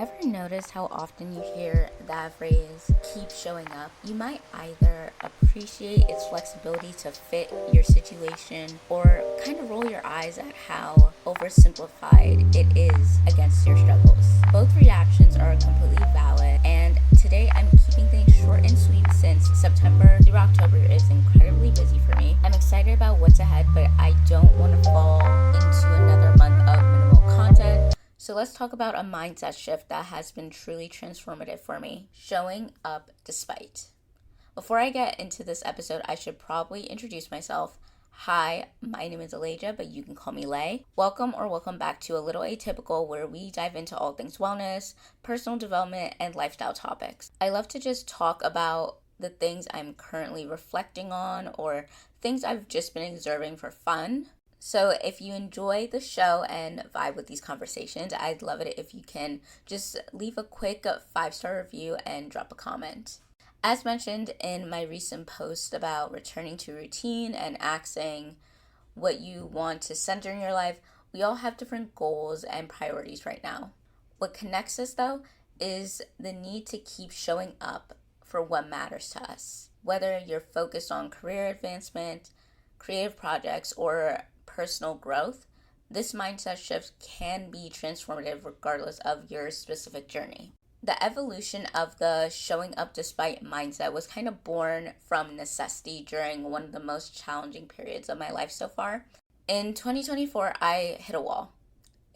Ever noticed how often you hear that phrase, keep showing up? You might either appreciate its flexibility to fit your situation or kind of roll your eyes at how oversimplified it is against your struggles. Both reactions are completely valid, and today I'm keeping things short and sweet since September through October is incredibly busy for me. I'm excited about what's ahead, but I don't want to fall into another month of minimal content. So let's talk about a mindset shift that has been truly transformative for me, showing up despite. Before I get into this episode, I should probably introduce myself. Hi, my name is Elijah, but you can call me Lay. Welcome back to A Little Atypical, where we dive into all things wellness, personal development, and lifestyle topics. I love to just talk about the things I'm currently reflecting on or things I've just been observing for fun. So if you enjoy the show and vibe with these conversations, I'd love it if you can just leave a quick 5-star review and drop a comment. As mentioned in my recent post about returning to routine and asking what you want to center in your life, we all have different goals and priorities right now. What connects us though is the need to keep showing up for what matters to us. Whether you're focused on career advancement, creative projects, or personal growth, this mindset shift can be transformative regardless of your specific journey. The evolution of the showing up despite mindset was kind of born from necessity during one of the most challenging periods of my life so far. In 2024, I hit a wall.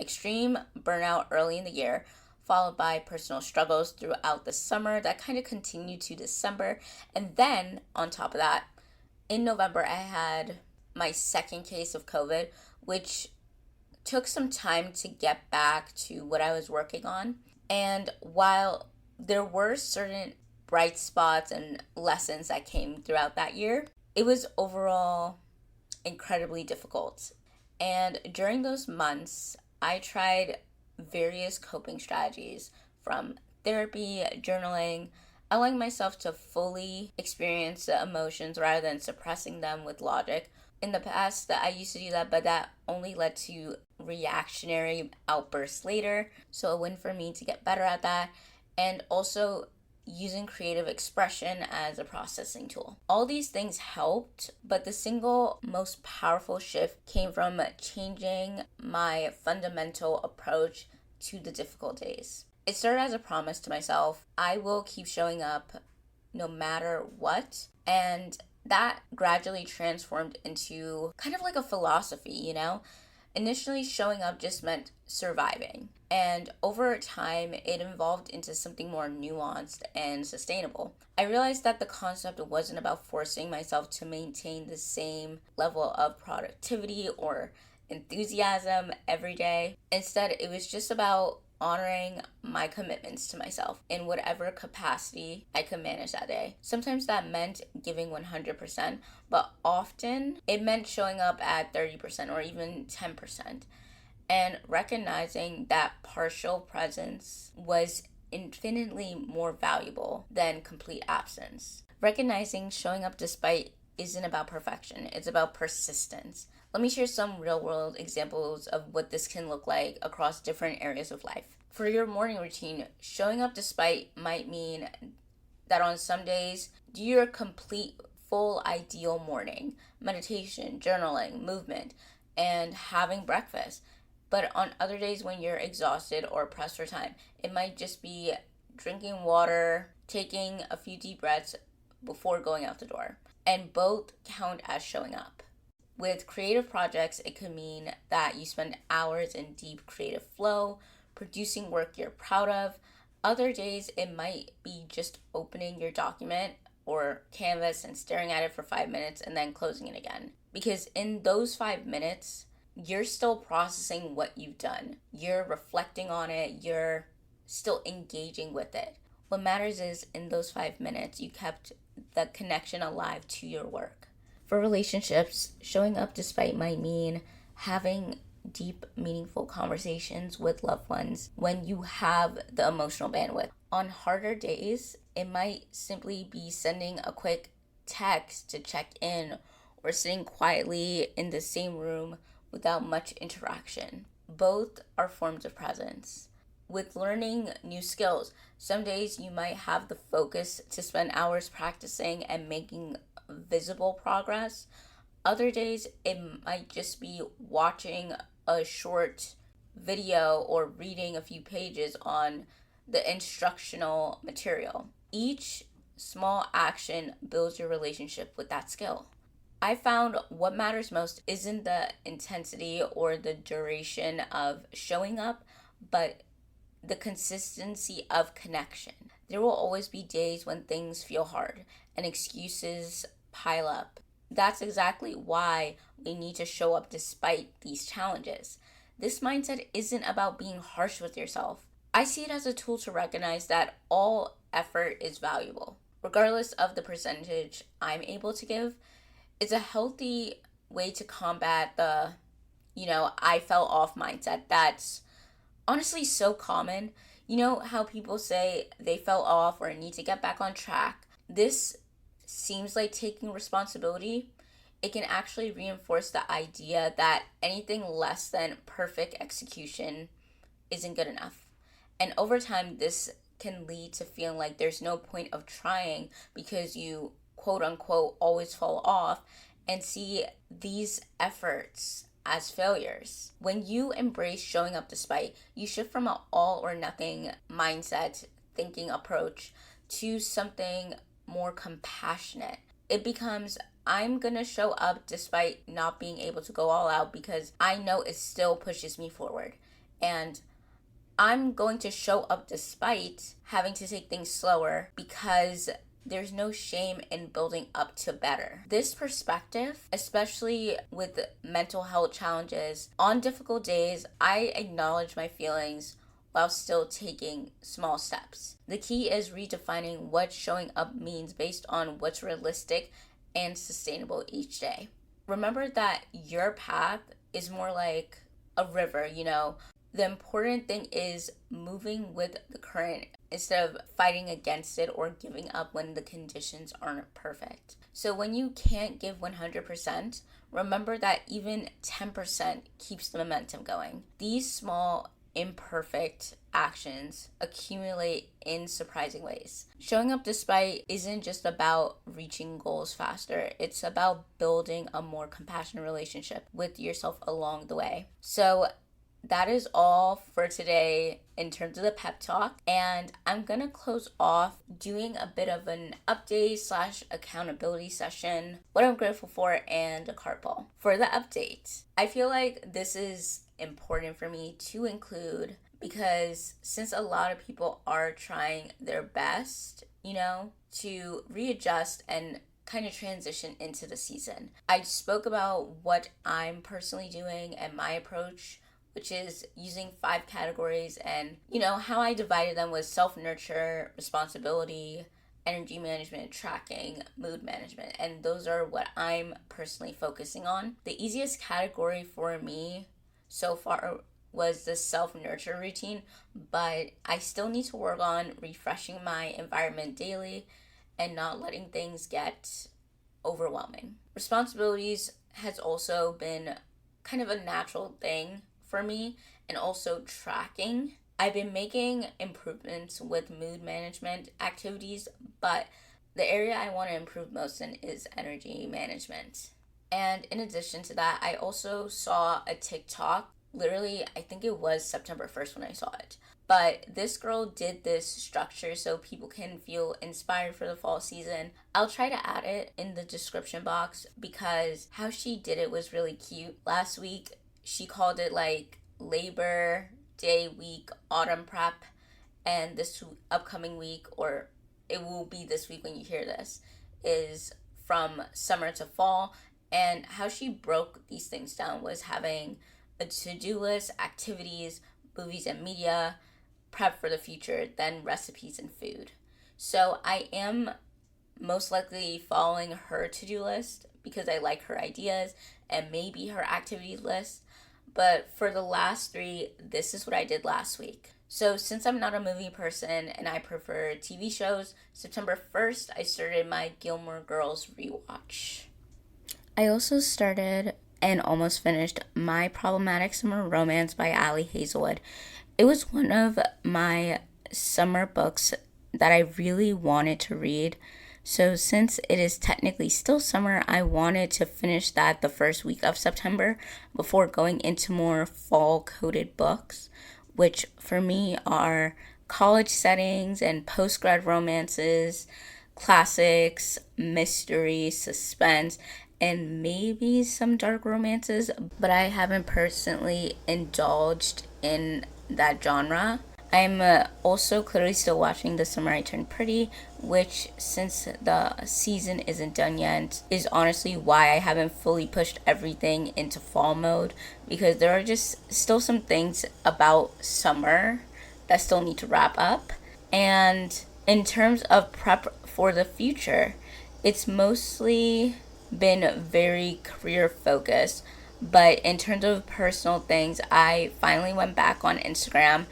Extreme burnout early in the year, followed by personal struggles throughout the summer that kind of continued to December. And then on top of that, in November, I had my second case of COVID, which took some time to get back to what I was working on. And while there were certain bright spots and lessons that came throughout that year, it was overall incredibly difficult. And during those months, I tried various coping strategies from therapy, journaling, allowing myself to fully experience the emotions rather than suppressing them with logic. In the past, I used to do that, but that only led to reactionary outbursts later. So a win for me to get better at that. And also using creative expression as a processing tool. All these things helped, but the single most powerful shift came from changing my fundamental approach to the difficult days. It started as a promise to myself, I will keep showing up no matter what. And that gradually transformed into kind of like a philosophy, Initially, showing up just meant surviving. And over time, it evolved into something more nuanced and sustainable. I realized that the concept wasn't about forcing myself to maintain the same level of productivity or enthusiasm every day. Instead, it was just about honoring my commitments to myself in whatever capacity I could manage that day. Sometimes that meant giving 100%, but often it meant showing up at 30% or even 10%. And recognizing that partial presence was infinitely more valuable than complete absence. Recognizing showing up despite isn't about perfection, it's about persistence. Let me share some real world examples of what this can look like across different areas of life. For your morning routine, showing up despite might mean that on some days, do your complete, full, ideal morning, meditation, journaling, movement, and having breakfast. But on other days when you're exhausted or pressed for time, it might just be drinking water, taking a few deep breaths before going out the door. And both count as showing up. With creative projects, it could mean that you spend hours in deep creative flow, producing work you're proud of. Other days, it might be just opening your document or canvas and staring at it for 5 minutes and then closing it again. Because in those 5 minutes, you're still processing what you've done. You're reflecting on it. You're still engaging with it. What matters is in those 5 minutes, you kept the connection alive to your work. For relationships, showing up despite might mean having deep, meaningful conversations with loved ones when you have the emotional bandwidth. On harder days, it might simply be sending a quick text to check in or sitting quietly in the same room without much interaction. Both are forms of presence. with learning new skills. Some days you might have the focus to spend hours practicing and making visible progress. Other days it might just be watching a short video or reading a few pages on the instructional material. Each small action builds your relationship with that skill. I found what matters most isn't the intensity or the duration of showing up, but the consistency of connection. There will always be days when things feel hard and excuses pile up. That's exactly why we need to show up despite these challenges. This mindset isn't about being harsh with yourself. I see it as a tool to recognize that all effort is valuable, regardless of the percentage I'm able to give. It's a healthy way to combat the, I fell off mindset that's honestly so common. You know how people say they fell off or need to get back on track? This seems like taking responsibility. It can actually reinforce the idea that anything less than perfect execution isn't good enough. And over time, this can lead to feeling like there's no point of trying because you quote unquote always fall off, and see these efforts as failures. When you embrace showing up despite, you shift from an all or nothing mindset thinking approach to something more compassionate. It becomes, I'm gonna show up despite not being able to go all out because I know it still pushes me forward. And I'm going to show up despite having to take things slower because there's no shame in building up to better. This perspective, especially with mental health challenges, on difficult days, I acknowledge my feelings while still taking small steps. The key is redefining what showing up means based on what's realistic and sustainable each day. Remember that your path is more like a river, The important thing is moving with the current instead of fighting against it or giving up when the conditions aren't perfect. So when you can't give 100%, remember that even 10% keeps the momentum going. These small, imperfect actions accumulate in surprising ways. Showing up despite isn't just about reaching goals faster, it's about building a more compassionate relationship with yourself along the way. So that is all for today in terms of the pep talk, and I'm gonna close off doing a bit of an update / accountability session, what I'm grateful for, and a card pull. For the update, I feel like this is important for me to include because since a lot of people are trying their best, to readjust and kind of transition into the season. I spoke about what I'm personally doing and my approach, which is using 5 categories, and how I divided them was self-nurture, responsibility, energy management, tracking, mood management, and those are what I'm personally focusing on. The easiest category for me so far was the self-nurture routine, but I still need to work on refreshing my environment daily and not letting things get overwhelming. Responsibilities has also been kind of a natural thing for me, and also tracking. I've been making improvements with mood management activities, but the area I want to improve most in is energy management. And in addition to that, I also saw a TikTok, literally, I think it was September 1st when I saw it. But this girl did this structure so people can feel inspired for the fall season. I'll try to add it in the description box because how she did it was really cute. Last week, she called it like Labor Day week, autumn prep, and this upcoming week, or it will be this week when you hear this, is from summer to fall. And how she broke these things down was having a to-do list, activities, movies and media, prep for the future, then recipes and food. So I am most likely following her to-do list because I like her ideas and maybe her activities list. But for the last 3, this is what I did last week. So since I'm not a movie person and I prefer TV shows, September 1st, I started my Gilmore Girls rewatch. I also started and almost finished My Problematic Summer Romance by Ali Hazelwood. It was one of my summer books that I really wanted to read. So, since it is technically still summer, I wanted to finish that the first week of September before going into more fall coded books, which for me are college settings and post grad romances, classics, mystery, suspense, and maybe some dark romances, but I haven't personally indulged in that genre. I'm also clearly still watching The Summer I Turned Pretty, which, since the season isn't done yet, is honestly why I haven't fully pushed everything into fall mode, because there are just still some things about summer that still need to wrap up. And in terms of prep for the future, it's mostly been very career focused. But in terms of personal things, I finally went back on Instagram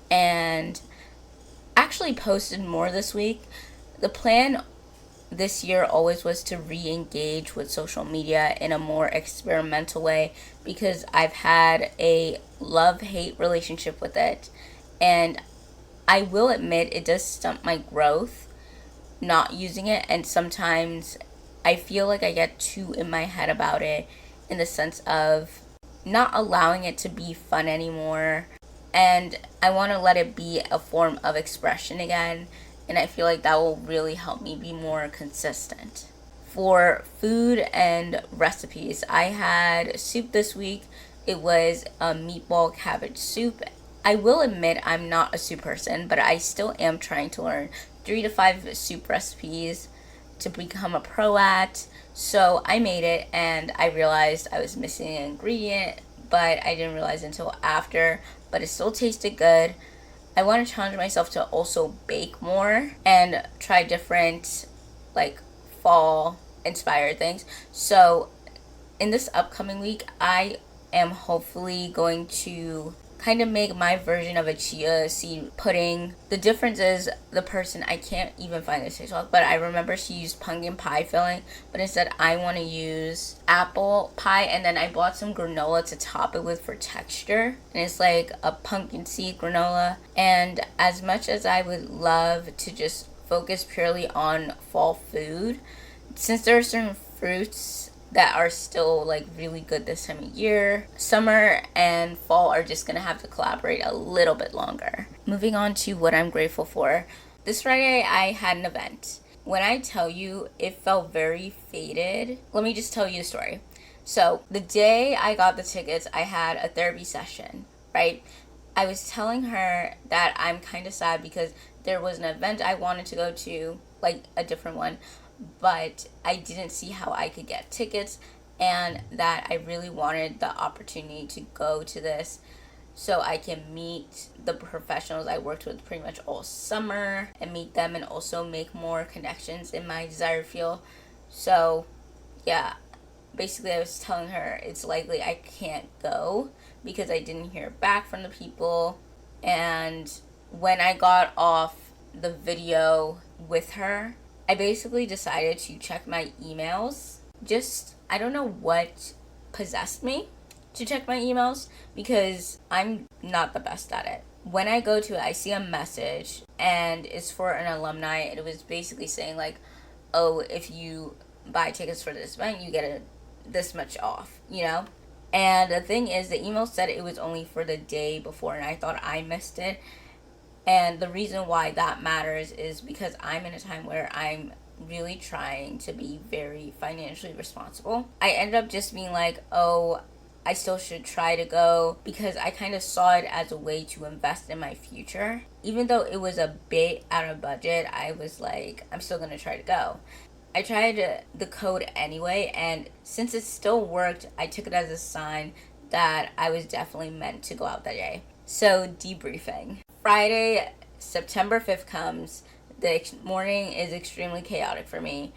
and actually posted more this week. The plan this year always was to re engage with social media in a more experimental way because I've had a love hate relationship with it. And I will admit it does stunt my growth not using it, and sometimes I feel like I get too in my head about it in the sense of not allowing it to be fun anymore. And I want to let it be a form of expression again, and I feel like that will really help me be more consistent. For food and recipes, I had soup this week. It was a meatball cabbage soup. I will admit I'm not a soup person, but I still am trying to learn 3 to 5 soup recipes to become a pro at. So I made it and I realized I was missing an ingredient, but I didn't realize until after. But it still tasted good. I want to challenge myself to also bake more and try different, like, fall inspired things. So in this upcoming week, I am hopefully going to kind of make my version of a chia seed pudding. The difference is the person, I can't even find this TikTok, but I remember she used pumpkin pie filling, but instead I want to use apple pie, and then I bought some granola to top it with for texture, and it's like a pumpkin seed granola. And as much as I would love to just focus purely on fall food, since there are certain fruits that are still like really good this time of year, summer and fall are just gonna have to collaborate a little bit longer. Moving on to what I'm grateful for. This Friday I had an event. When I tell you it felt very faded, let me just tell you the story. So the day I got the tickets, I had a therapy session, right? I was telling her that I'm kind of sad because there was an event I wanted to go to, like a different one, but I didn't see how I could get tickets, and that I really wanted the opportunity to go to this so I can meet the professionals I worked with pretty much all summer and meet them and also make more connections in my desired field. So, yeah, basically, I was telling her it's likely I can't go because I didn't hear back from the people. And when I got off the video with her, I basically decided to check my emails. Just, I don't know what possessed me to check my emails because I'm not the best at it. When I go to it, I see a message and it's for an alumni. It was basically saying, like, oh, if you buy tickets for this event, you get this much off, you know? And the thing is, the email said it was only for the day before, and I thought I missed it. And the reason why that matters is because I'm in a time where I'm really trying to be very financially responsible. I ended up just being like, oh, I still should try to go because I kind of saw it as a way to invest in my future. Even though it was a bit out of budget, I was like, I'm still going to try to go. I tried the code anyway, and since it still worked, I took it as a sign that I was definitely meant to go out that day. So, debriefing. Friday, September 5th comes. The morning is extremely chaotic for me,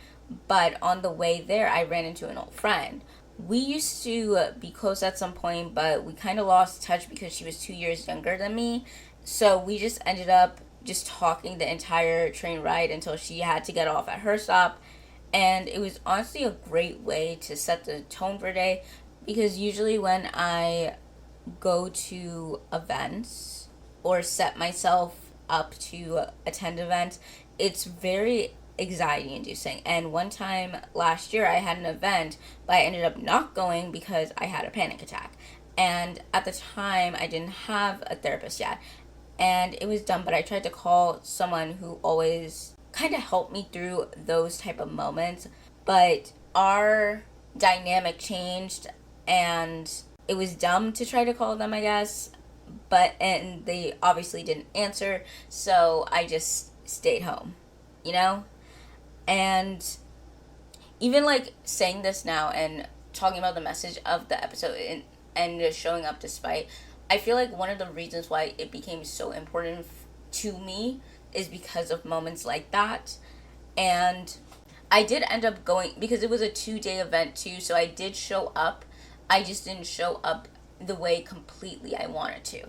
but on the way there, I ran into an old friend. We used to be close at some point, but we kind of lost touch because she was 2 years younger than me. So we just ended up just talking the entire train ride until she had to get off at her stop. And it was honestly a great way to set the tone for the day, because usually when I go to events, or set myself up to attend events, it's very anxiety inducing. And one time last year, I had an event, but I ended up not going because I had a panic attack. And at the time, I didn't have a therapist yet. And it was dumb, but I tried to call someone who always kind of helped me through those type of moments. But our dynamic changed, and it was dumb to try to call them, I guess. And they obviously didn't answer, so I just stayed home, you know? And even like saying this now and talking about the message of the episode and just showing up despite, I feel like one of the reasons why it became so important to me is because of moments like that. And I did end up going because it was a 2-day event too, so I did show up. I just didn't show up the way completely I wanted to.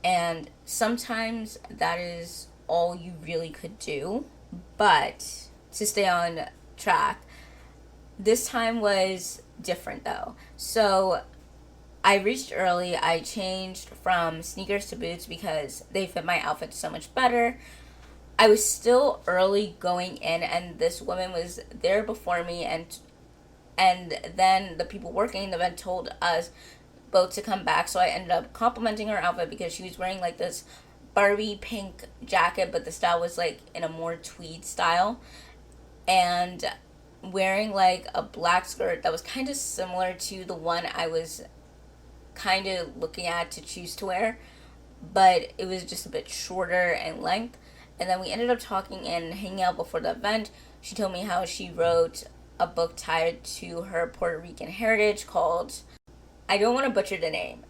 And sometimes that is all you really could do. But to stay on track, this time was different though. So I reached early. I changed from sneakers to boots because they fit my outfit so much better. I was still early going in, and this woman was there before me, and then the people working the event told us both to come back. So I ended up complimenting her outfit because she was wearing like this Barbie pink jacket, but the style was like in a more tweed style, and wearing like a black skirt that was kind of similar to the one I was kind of looking at to choose to wear, but it was just a bit shorter in length. And then we ended up talking and hanging out before the event. She told me how she wrote a book tied to her Puerto Rican heritage called, I don't want to butcher the name,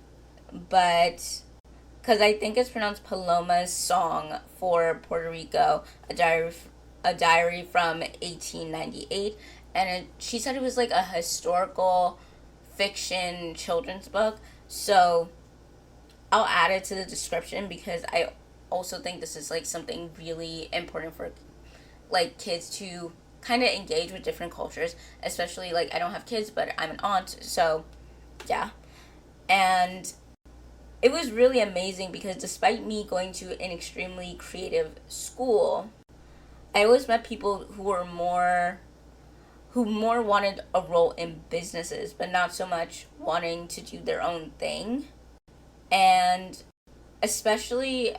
but because I think it's pronounced Paloma's Song for Puerto Rico, a diary from 1898. And she said it was like a historical fiction children's book. So I'll add it to the description because I also think this is like something really important for like kids to kind of engage with different cultures, especially like I don't have kids, but I'm an aunt, so yeah. And it was really amazing because despite me going to an extremely creative school, I always met people who more wanted a role in businesses, but not so much wanting to do their own thing. And especially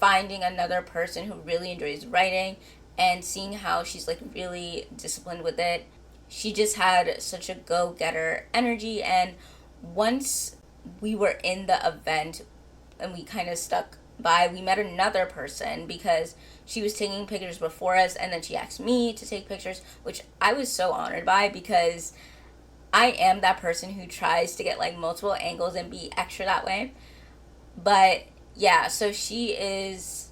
finding another person who really enjoys writing and seeing how she's like really disciplined with it. She just had such a go-getter energy, and once we were in the event and we kind of stuck by, we met another person because she was taking pictures before us, and then she asked me to take pictures, which I was so honored by because I am that person who tries to get like multiple angles and be extra that way. But yeah, so she is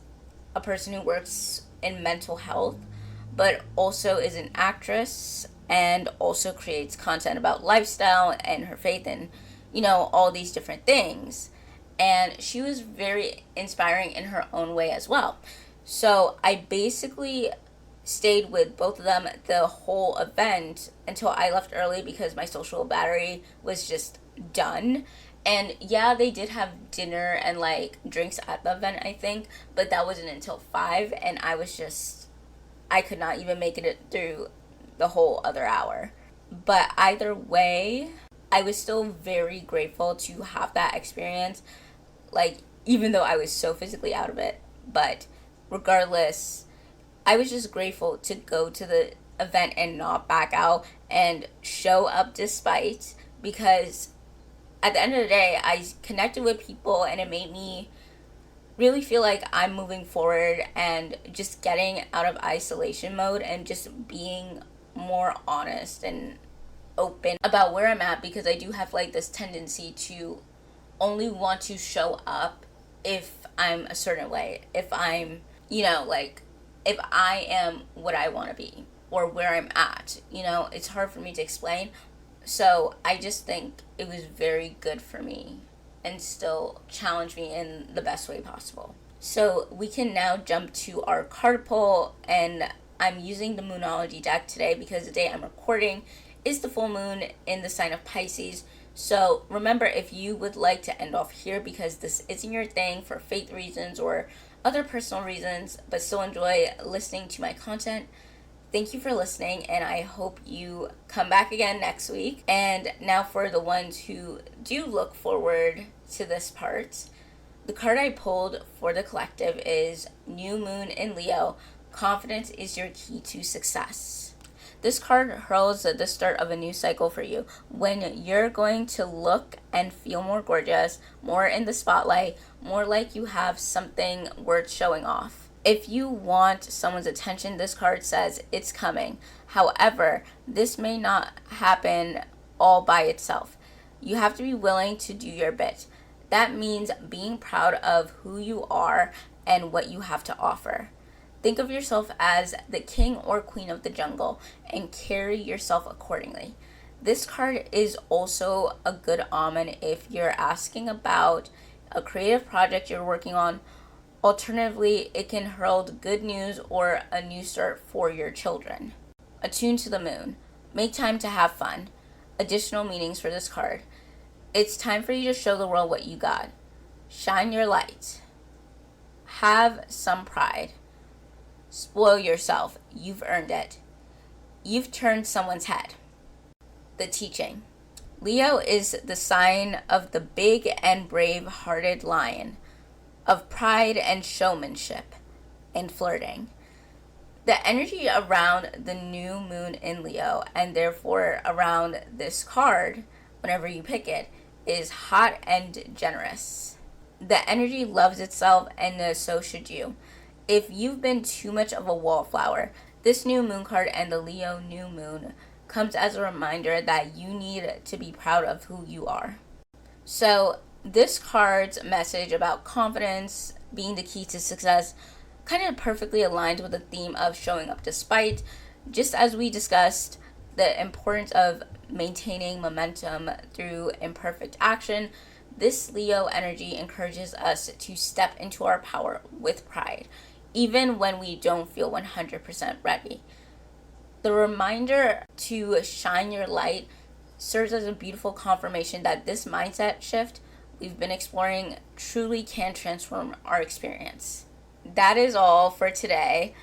a person who works in mental health, but also is an actress and also creates content about lifestyle and her faith and, all these different things. And she was very inspiring in her own way as well. So I basically stayed with both of them the whole event until I left early because my social battery was just done. And yeah, they did have dinner and like drinks at the event, I think, but that wasn't until 5, and I could not even make it through the whole other hour. But either way, I was still very grateful to have that experience, like, even though I was so physically out of it. But regardless, I was just grateful to go to the event and not back out and show up despite, because at the end of the day, I connected with people and it made me really feel like I'm moving forward and just getting out of isolation mode and just being more honest and open about where I'm at, because I do have like this tendency to only want to show up if I'm a certain way. If I'm, like if I am what I want to be or where I'm at, it's hard for me to explain. So I just think it was very good for me and still challenged me in the best way possible. So we can now jump to our card pull, and I'm using the Moonology deck today because the day I'm recording is the full moon in the sign of Pisces. So remember, if you would like to end off here because this isn't your thing for faith reasons or other personal reasons, but still enjoy listening to my content, thank you for listening, and I hope you come back again next week. And now for the ones who do look forward to this part, the card I pulled for the collective is New Moon in Leo. Confidence is your key to success. This card heralds the start of a new cycle for you, when you're going to look and feel more gorgeous, more in the spotlight, more like you have something worth showing off. If you want someone's attention, this card says it's coming. However, this may not happen all by itself. You have to be willing to do your bit. That means being proud of who you are and what you have to offer. Think of yourself as the king or queen of the jungle and carry yourself accordingly. This card is also a good omen if you're asking about a creative project you're working on. Alternatively, it can herald good news or a new start for your children. Attuned to the moon. Make time to have fun. Additional meanings for this card. It's time for you to show the world what you got. Shine your light. Have some pride. Spoil yourself. You've earned it. You've turned someone's head. The teaching. Leo is the sign of the big and brave-hearted lion, of pride and showmanship and flirting. The energy around the new moon in Leo, and therefore around this card, whenever you pick it, is hot and generous. The energy loves itself, and so should you. If you've been too much of a wallflower, this new moon card and the Leo new moon comes as a reminder that you need to be proud of who you are. So this card's message about confidence being the key to success kind of perfectly aligns with the theme of showing up despite, just as we discussed the importance of maintaining momentum through imperfect action. This Leo energy encourages us to step into our power with pride, even when we don't feel 100% ready. The reminder to shine your light serves as a beautiful confirmation that this mindset shift we've been exploring truly can transform our experience. That is all for today.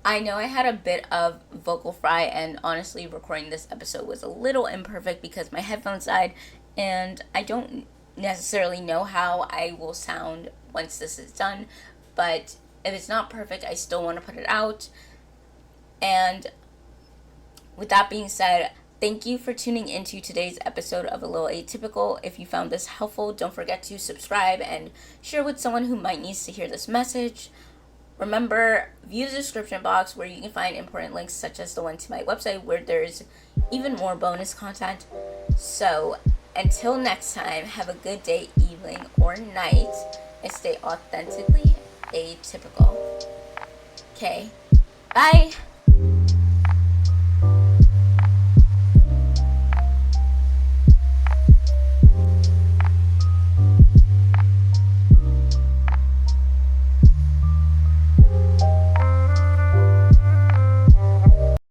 I know I had a bit of vocal fry, and honestly, recording this episode was a little imperfect because my headphones died, and I don't necessarily know how I will sound once this is done, but if it's not perfect, I still want to put it out. And with that being said, thank you for tuning into today's episode of A Little Atypical. If you found this helpful, don't forget to subscribe and share with someone who might need to hear this message. Remember, view the description box where you can find important links such as the one to my website where there's even more bonus content. So until next time, have a good day, evening, or night, and stay authentically atypical. Okay, bye!